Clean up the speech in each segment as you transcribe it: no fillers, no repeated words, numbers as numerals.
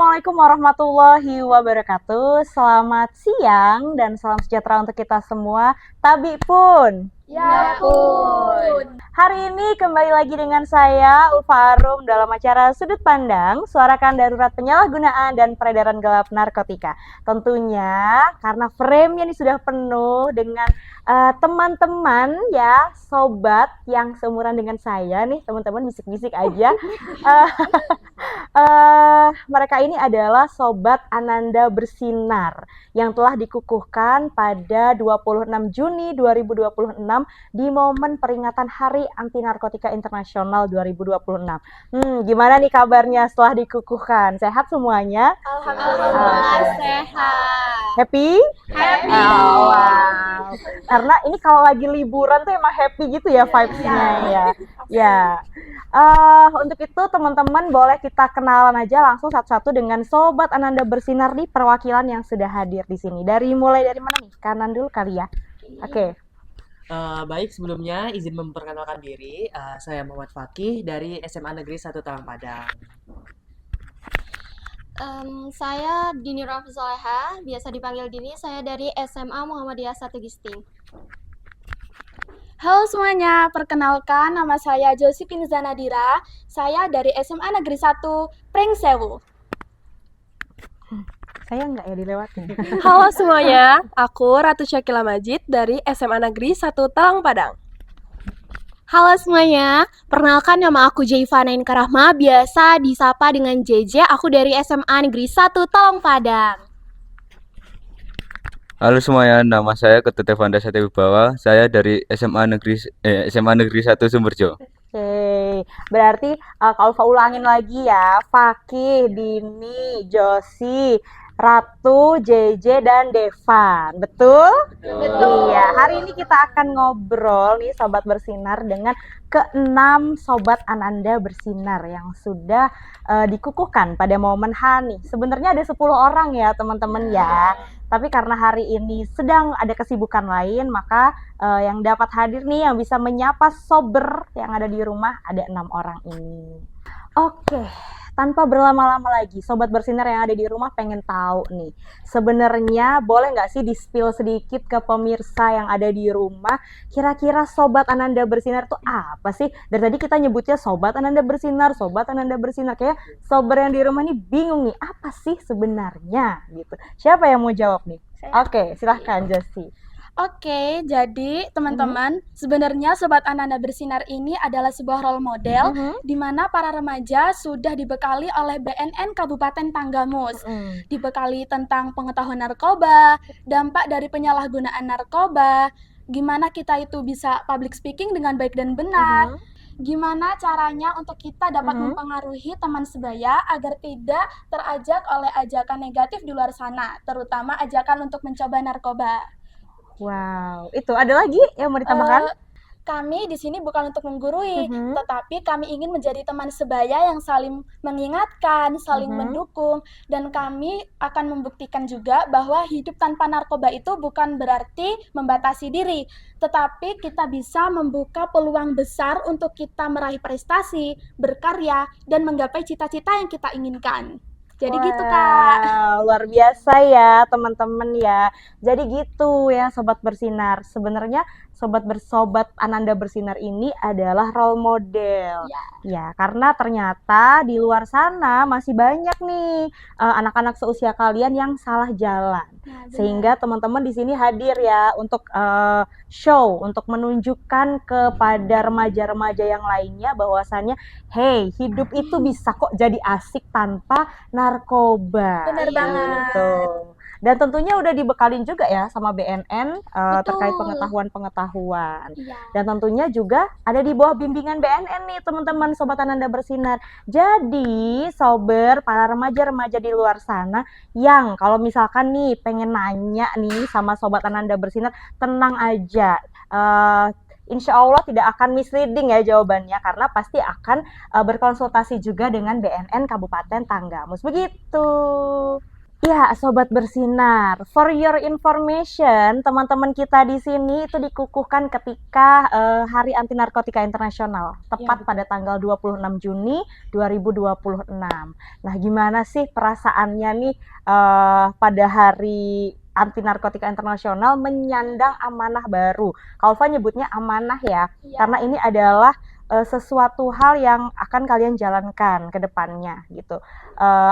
Assalamualaikum warahmatullahi wabarakatuh. Selamat siang dan salam sejahtera untuk kita semua. Tabi pun. Ya pun. Hari ini kembali lagi dengan saya Ulfa Arum dalam acara Sudut Pandang, suarakan darurat penyalahgunaan dan peredaran gelap narkotika. Tentunya karena frame-nya ini sudah penuh dengan teman-teman ya, sobat yang seumuran dengan saya nih, teman-teman bisik-bisik aja. Mereka ini adalah Sobat Ananda Bersinar yang telah dikukuhkan pada 26 Juni 2026 di momen peringatan Hari Anti Narkotika Internasional 2026. Gimana nih kabarnya setelah dikukuhkan? Sehat semuanya? Alhamdulillah sehat. Happy? Happy. Oh, wow. Karena ini kalau lagi liburan tuh emang happy gitu ya vibes-nya ya. Ya. Untuk itu teman-teman boleh kita kenalan aja langsung satu-satu dengan Sobat Ananda Bersinar di perwakilan yang sudah hadir di sini. Mulai dari mana nih? Kanan dulu kali ya. Oke. Baik, sebelumnya izin memperkenalkan diri. Saya Muhammad Fakih dari SMA Negeri 1 Talang Padang. Saya Dini Rafizoleha, biasa dipanggil Dini. Saya dari SMA Muhammadiyah 1 Gisting. Halo semuanya, perkenalkan nama saya Josephine Zanadira. Saya dari SMA Negeri 1 Pringsewu. Saya nggak ya dilewatin. Halo semuanya, aku Ratu Syakila Majid dari SMA Negeri 1 Talang Padang. Halo semuanya, perkenalkan nama aku Jaivanain Karahma, biasa disapa dengan JJ, aku dari SMA Negeri 1 Talang Padang. Halo semuanya, nama saya Ketut Evanda Satyawibawa. Saya dari SMA Negeri 1 Sumberjo. Oke, berarti kalau Ulfa ulangin lagi ya, Fakih, Dini, Josi, Ratu, JJ, dan Devan. Betul? Betul. Iya, hari ini kita akan ngobrol nih Sobat Bersinar dengan ke-6 Sobat Ananda Bersinar yang sudah dikukuhkan pada momen Hani. Sebenarnya ada 10 orang ya teman-teman ya. Tapi karena hari ini sedang ada kesibukan lain, maka yang dapat hadir nih yang bisa menyapa sober yang ada di rumah ada 6 orang ini. Oke, tanpa berlama-lama lagi, Sobat Bersinar yang ada di rumah pengen tahu nih, sebenarnya boleh nggak sih di-spill sedikit ke pemirsa yang ada di rumah, kira-kira Sobat Ananda Bersinar tuh apa sih? Dari tadi kita nyebutnya Sobat Ananda Bersinar, kayak sober yang di rumah nih bingung nih, apa sih sebenarnya gitu. Siapa yang mau jawab nih? Oke, silahkan Josi. Oke, jadi teman-teman, sebenarnya Sobat Ananda Bersinar ini adalah sebuah role model di mana para remaja sudah dibekali oleh BNN Kabupaten Tanggamus. Dibekali tentang pengetahuan narkoba, dampak dari penyalahgunaan narkoba, gimana kita itu bisa public speaking dengan baik dan benar, gimana caranya untuk kita dapat mempengaruhi teman sebaya agar tidak terajak oleh ajakan negatif di luar sana, terutama ajakan untuk mencoba narkoba. Wow, itu ada lagi yang mau ditambahkan? Kami di sini bukan untuk menggurui, tetapi kami ingin menjadi teman sebaya yang saling mengingatkan, saling mendukung, dan kami akan membuktikan juga bahwa hidup tanpa narkoba itu bukan berarti membatasi diri, tetapi kita bisa membuka peluang besar untuk kita meraih prestasi, berkarya, dan menggapai cita-cita yang kita inginkan. Jadi gitu Kak. Luar biasa ya teman-teman ya. Jadi gitu ya Sobat Bersinar. Sebenarnya Sobat Ananda Bersinar ini adalah role model. Ya, karena ternyata di luar sana masih banyak nih anak-anak seusia kalian yang salah jalan. Sehingga teman-teman di sini hadir ya untuk show, untuk menunjukkan kepada remaja-remaja yang lainnya bahwasannya hey, hidup itu bisa kok jadi asik tanpa narkoba. Benar banget. Gitu. Dan tentunya udah dibekalin juga ya sama BNN terkait pengetahuan-pengetahuan. Dan tentunya juga ada di bawah bimbingan BNN nih teman-teman Sobat Ananda Bersinar. Jadi sober para remaja-remaja di luar sana yang kalau misalkan nih pengen nanya nih sama Sobat Ananda Bersinar, tenang aja. Insya Allah tidak akan misleading ya jawabannya karena pasti akan berkonsultasi juga dengan BNN Kabupaten Tanggamus. Begitu. Ya, sobat bersinar. For your information, teman-teman kita di sini itu dikukuhkan ketika Hari Anti Narkotika Internasional, tepat pada tanggal 26 Juni 2026. Nah, gimana sih perasaannya nih pada Hari Anti Narkotika Internasional menyandang amanah baru? Kalva nyebutnya amanah ya, karena ini adalah sesuatu hal yang akan kalian jalankan ke depannya gitu.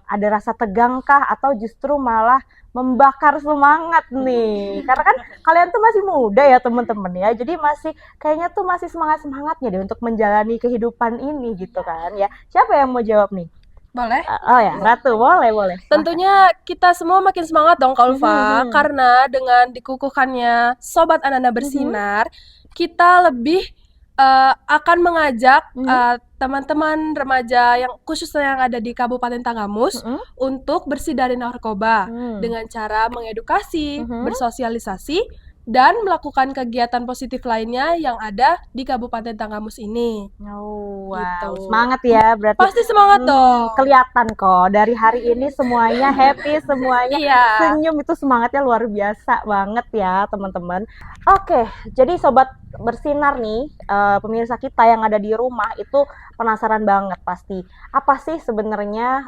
Ada rasa tegangkah atau justru malah membakar semangat nih? Karena kan kalian tuh masih muda ya teman-teman ya, jadi masih kayaknya tuh masih semangat-semangatnya deh untuk menjalani kehidupan ini gitu kan ya. Siapa yang mau jawab nih? Boleh? Oh ya, Ratu, boleh. Tentunya kita semua makin semangat dong, Kalva, karena dengan dikukuhkannya Sobat Ananda Bersinar, kita lebih akan mengajak teman-teman remaja yang khususnya yang ada di Kabupaten Tanggamus untuk bersih dari narkoba dengan cara mengedukasi, bersosialisasi, dan melakukan kegiatan positif lainnya yang ada di Kabupaten Tanggamus ini. Oh, wow. Gitu. Semangat ya berarti. Pasti semangat dong. Kelihatan kok dari hari ini semuanya happy, semuanya senyum, itu semangatnya luar biasa banget ya teman-teman. Oke, jadi sobat bersinar nih, pemirsa kita yang ada di rumah itu penasaran banget pasti. Apa sih sebenarnya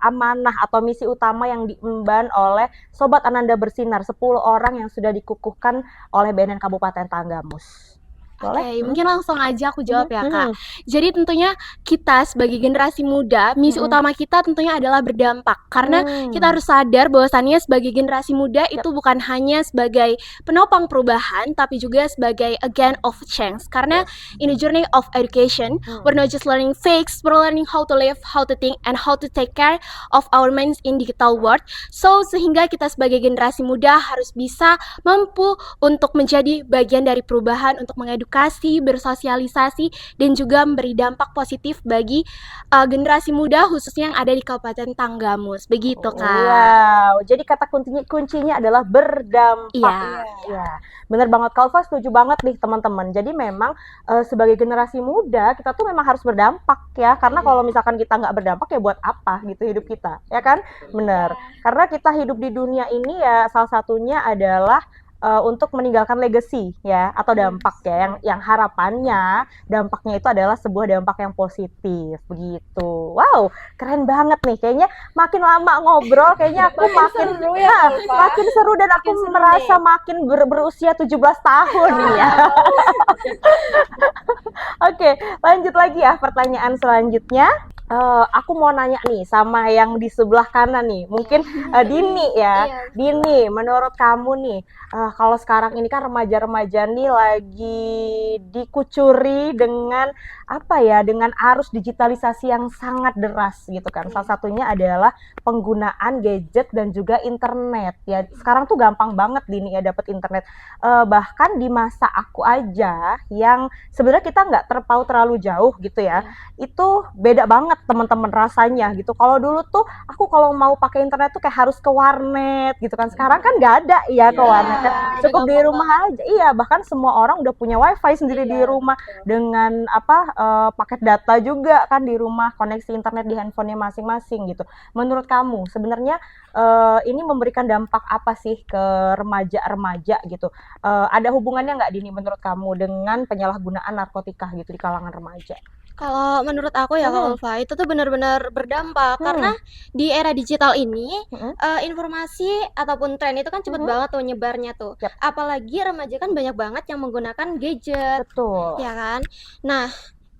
amanah atau misi utama yang diemban oleh Sobat Ananda Bersinar, 10 orang yang sudah dikukuhkan oleh BNN Kabupaten Tanggamus? Oke, mungkin langsung aja aku jawab ya, Kak. Jadi tentunya kita sebagai generasi muda, misi utama kita tentunya adalah berdampak. Karena kita harus sadar bahwasannya sebagai generasi muda itu bukan hanya sebagai penopang perubahan, tapi juga sebagai agent of change. Karena in the journey of education, we're not just learning facts, we're learning how to live, how to think, and how to take care of our minds in digital world. So, sehingga kita sebagai generasi muda harus bisa mampu untuk menjadi bagian dari perubahan, untuk mengedukasi, bersosialisasi, dan juga memberi dampak positif bagi generasi muda khususnya yang ada di Kabupaten Tanggamus. Begitu, Kak. Wow, jadi kata kuncinya adalah berdampak. Iya. Bener banget, Kalva setuju banget nih teman-teman. Jadi memang sebagai generasi muda kita tuh memang harus berdampak ya. Karena kalau misalkan kita nggak berdampak ya buat apa gitu hidup kita, ya kan? Bener. Karena kita hidup di dunia ini ya salah satunya adalah untuk meninggalkan legacy ya atau dampak ya yang harapannya dampaknya itu adalah sebuah dampak yang positif begitu. Wow, keren banget nih, kayaknya makin lama ngobrol kayaknya aku makin seru dan aku merasa makin berusia 17 tahun ya. Oke, lanjut lagi ya pertanyaan selanjutnya. Aku mau nanya nih sama yang di sebelah kanan nih, mungkin Dini ya. Dini, menurut kamu nih, kalau sekarang ini kan remaja-remaja nih lagi dikucuri dengan apa ya, dengan arus digitalisasi yang sangat deras gitu kan. Salah satunya adalah penggunaan gadget dan juga internet ya. Sekarang tuh gampang banget Dini ya dapat internet. Bahkan di masa aku aja yang sebenarnya kita nggak terpaut terlalu jauh gitu ya, itu beda banget teman-teman rasanya gitu. Kalau dulu tuh aku kalau mau pakai internet tuh kayak harus ke warnet gitu kan. Sekarang kan nggak ada ya ke warnet kan. Cukup di rumah aja. Iya, bahkan semua orang udah punya wifi sendiri di rumah dengan paket data juga kan di rumah, koneksi internet di handphonenya masing-masing gitu. Menurut kamu sebenarnya ini memberikan dampak apa sih ke remaja-remaja gitu? Ada hubungannya nggak Dini menurut kamu dengan penyalahgunaan narkotika gitu di kalangan remaja? Kalau menurut aku ya, Kak Ulfa, itu tuh benar-benar berdampak karena di era digital ini informasi ataupun tren itu kan cepet banget tuh nyebarnya tuh. Apalagi remaja kan banyak banget yang menggunakan gadget. Betul. Ya kan? Nah,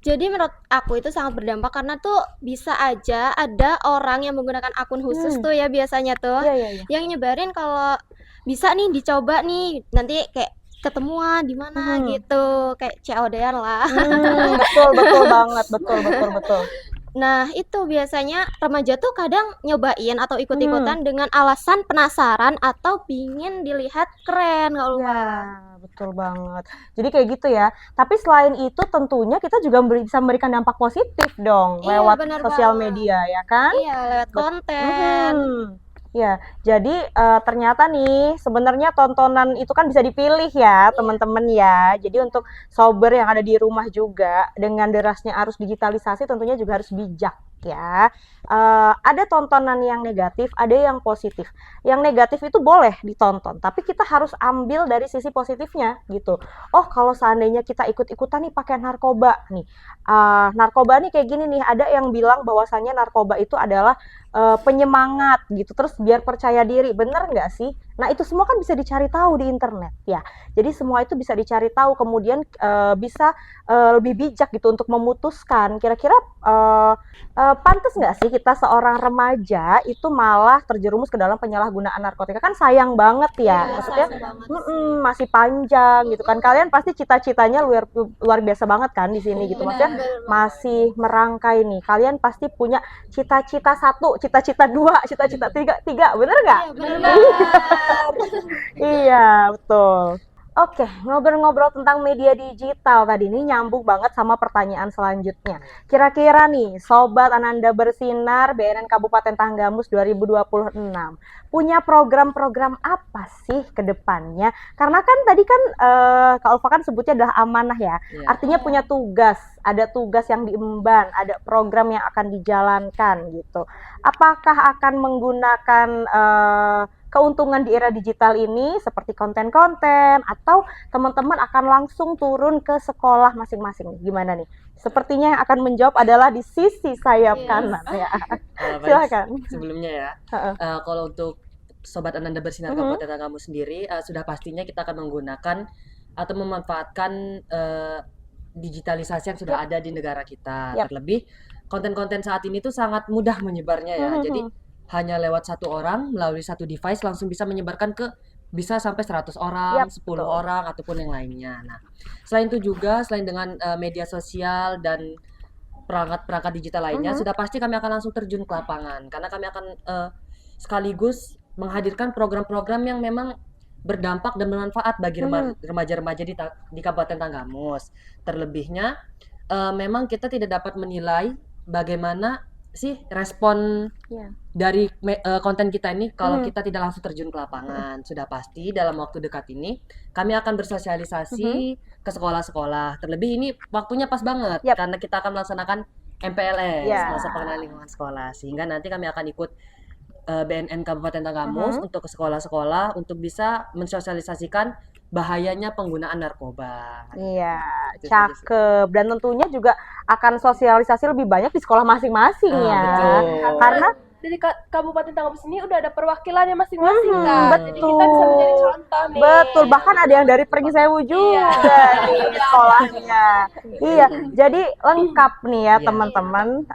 jadi menurut aku itu sangat berdampak karena tuh bisa aja ada orang yang menggunakan akun khusus tuh ya biasanya tuh yang nyebarin kalau bisa nih dicoba nih nanti kayak ketemuan di mana gitu, kayak COD-an lah. Betul banget, betul. Nah, itu biasanya remaja tuh kadang nyobain atau ikut-ikutan dengan alasan penasaran atau pingin dilihat keren, Kak Ulfa. Ya, betul banget. Jadi kayak gitu ya. Tapi selain itu tentunya kita juga bisa memberikan dampak positif dong lewat bener sosial banget. media ya kan? Iya, lewat konten. Ya, jadi ternyata nih sebenarnya tontonan itu kan bisa dipilih ya teman-teman ya. Jadi untuk sober yang ada di rumah juga dengan derasnya arus digitalisasi tentunya juga harus bijak ya. Ada tontonan yang negatif, ada yang positif. Yang negatif itu boleh ditonton, tapi kita harus ambil dari sisi positifnya gitu. Oh, kalau seandainya kita ikut-ikutan nih pakai narkoba nih, narkoba nih kayak gini nih, ada yang bilang bahwasannya narkoba itu adalah penyemangat gitu, terus biar percaya diri, bener nggak sih? Nah, itu semua kan bisa dicari tahu di internet ya. Jadi semua itu bisa dicari tahu, kemudian bisa lebih bijak gitu untuk memutuskan kira-kira pantas nggak sih kita seorang remaja itu malah terjerumus ke dalam penyalahgunaan narkotika. Kan sayang banget ya, maksudnya masih panjang gitu kan. Kalian pasti cita-citanya luar biasa banget kan di sini gitu, maksudnya masih merangkai nih. Kalian pasti punya cita-cita 1, cita-cita 2, cita-cita 3, bener nggak? Iya, betul. Oke, ngobrol-ngobrol tentang media digital tadi ini nyambung banget sama pertanyaan selanjutnya. Kira-kira nih, Sobat Ananda Bersinar BNN Kabupaten Tanggamus 2026 punya program-program apa sih ke depannya? Karena kan tadi kan Kak Ulfa kan sebutnya adalah amanah ya. Artinya punya tugas, ada tugas yang diemban, ada program yang akan dijalankan gitu. Apakah akan menggunakan keuntungan di era digital ini seperti konten-konten atau teman-teman akan langsung turun ke sekolah masing-masing? Gimana nih? Sepertinya yang akan menjawab adalah di sisi sayap kanan ya. Silakan. Sebelumnya ya, kalau untuk Sobat Ananda Bersinar Kabupaten Tanggamus sendiri, sudah pastinya kita akan menggunakan atau memanfaatkan digitalisasi yang sudah ada di negara kita. Terlebih konten-konten saat ini tuh sangat mudah menyebarnya ya. Jadi hanya lewat satu orang melalui satu device langsung bisa menyebarkan ke bisa sampai 100 orang, 10 orang ataupun yang lainnya. Nah, selain itu juga selain dengan media sosial dan perangkat-perangkat digital lainnya, sudah pasti kami akan langsung terjun ke lapangan karena kami akan sekaligus menghadirkan program-program yang memang berdampak dan bermanfaat bagi remaja-remaja di Kabupaten Tanggamus. Terlebihnya memang kita tidak dapat menilai bagaimana sih respon dari konten kita ini kalau kita tidak langsung terjun ke lapangan. Sudah pasti dalam waktu dekat ini kami akan bersosialisasi ke sekolah-sekolah. Terlebih ini waktunya pas banget karena kita akan melaksanakan MPLS, masa pengenalan lingkungan sekolah, sehingga nanti kami akan ikut BNN Kabupaten Tanggamus untuk ke sekolah-sekolah untuk bisa mensosialisasikan bahayanya penggunaan narkoba. Iya, cakep. Dan tentunya juga akan sosialisasi lebih banyak di sekolah masing-masing ya. Betul. Karena Dari Kabupaten Tanggamus ini udah ada perwakilannya masing-masing kan. betul. Jadi kita bisa menjadi contoh nih. Betul, bahkan ada yang dari Pergi Sewu juga di sekolahnya. Iya, jadi lengkap nih ya teman-teman.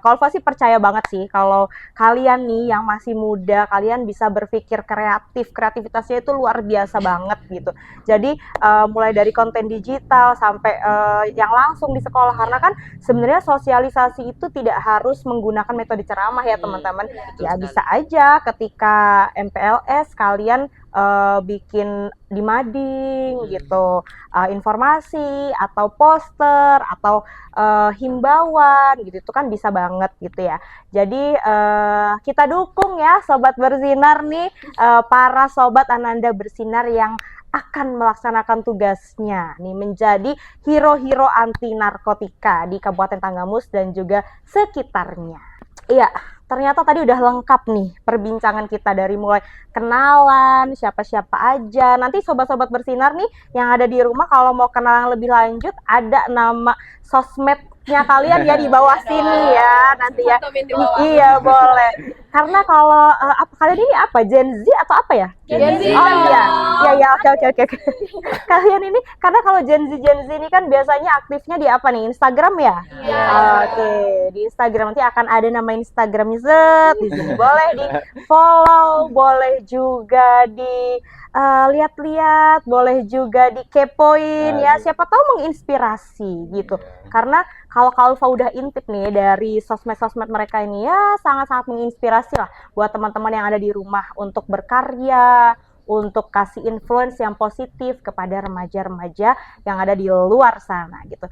Kalau Ulfa sih percaya banget sih kalau kalian nih yang masih muda, kalian bisa berpikir kreatif, kreativitasnya itu luar biasa banget gitu. Jadi mulai dari konten digital sampai yang langsung di sekolah, karena kan sebenarnya sosialisasi itu tidak harus menggunakan metode ceramah ya teman-teman. Ya bisa aja ketika MPLS kalian bikin di mading gitu, informasi atau poster atau himbauan gitu, itu kan bisa banget gitu ya. Jadi kita dukung ya Sobat Bersinar nih, para Sobat Ananda Bersinar yang akan melaksanakan tugasnya nih menjadi hero-hero anti narkotika di Kabupaten Tanggamus dan juga sekitarnya. Iya, ternyata tadi udah lengkap nih perbincangan kita dari mulai kenalan, siapa-siapa aja. Nanti Sobat-Sobat Bersinar nih yang ada di rumah kalau mau kenalan lebih lanjut, ada nama sosmednya kalian ya di bawah sini ya nanti ya. Iya, boleh. Karena kalau kalian ini apa? Gen Z atau apa ya? Gen Z. Oh iya. Ya, oke. Kalian ini karena kalau Gen Z ini kan biasanya aktifnya di apa nih? Instagram ya? Oke, di Instagram nanti akan ada nama Instagramnya di sini. Boleh di follow, boleh juga di lihat-lihat, boleh juga dikepoin ya. Siapa tahu menginspirasi gitu. Karena kalau Kak Ulfa udah intip nih dari sosmed-sosmed mereka ini ya sangat-sangat menginspirasi lah buat teman-teman yang ada di rumah untuk berkarya, untuk kasih influence yang positif kepada remaja-remaja yang ada di luar sana gitu.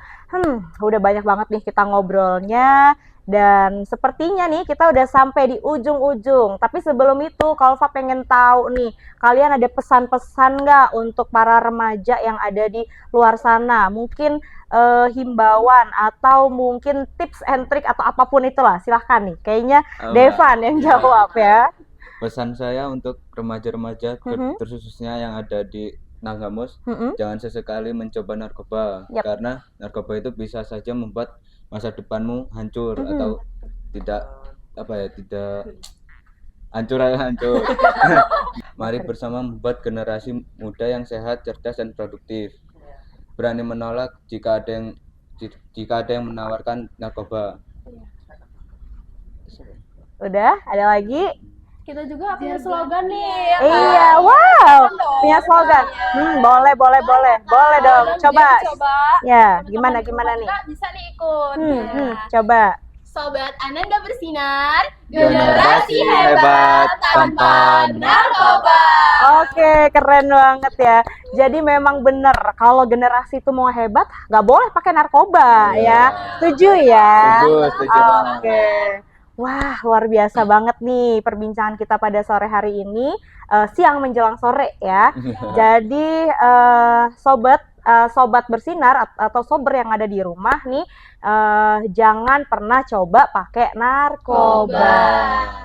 Udah banyak banget nih kita ngobrolnya. Dan sepertinya nih kita udah sampai di ujung-ujung. Tapi sebelum itu, Kak Ulfa pengen tahu nih, kalian ada pesan-pesan nggak untuk para remaja yang ada di luar sana? Mungkin himbauan atau mungkin tips and trick atau apapun itulah, silahkan nih. Kayaknya Oh, Devan yang jawab ya. pesan saya untuk remaja-remaja terkhususnya yang ada di Tanggamus, jangan sesekali mencoba narkoba karena narkoba itu bisa saja membuat masa depanmu hancur atau tidak hancur. Mari bersama membuat generasi muda yang sehat, cerdas dan produktif. Berani menolak jika ada yang menawarkan narkoba. Udah, ada lagi? Kita juga punya slogan nih. Ya Iya, kan? wow, punya slogan. Boleh dong. Coba. Ya, gimana nih? Bisa nih ikut. Coba. Sobat Ananda bersinar, Generasi hebat tanpa narkoba. Oke, keren banget ya. Jadi memang bener kalau generasi itu mau hebat, nggak boleh pakai narkoba ya. Setuju ya? Setuju. Oke. Wah, luar biasa banget nih perbincangan kita pada sore hari ini, siang menjelang sore ya. Jadi sobat bersinar atau sober yang ada di rumah nih, jangan pernah coba pakai narkoba.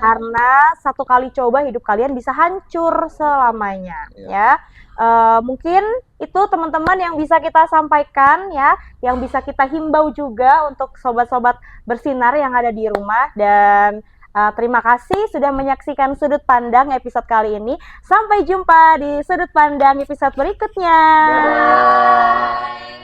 Karena satu kali coba hidup kalian bisa hancur selamanya ya. Mungkin itu teman-teman yang bisa kita sampaikan ya, yang bisa kita himbau juga untuk sobat-sobat bersinar yang ada di rumah. Dan terima kasih sudah menyaksikan Sudut Pandang episode kali ini. Sampai jumpa di Sudut Pandang episode berikutnya. Bye.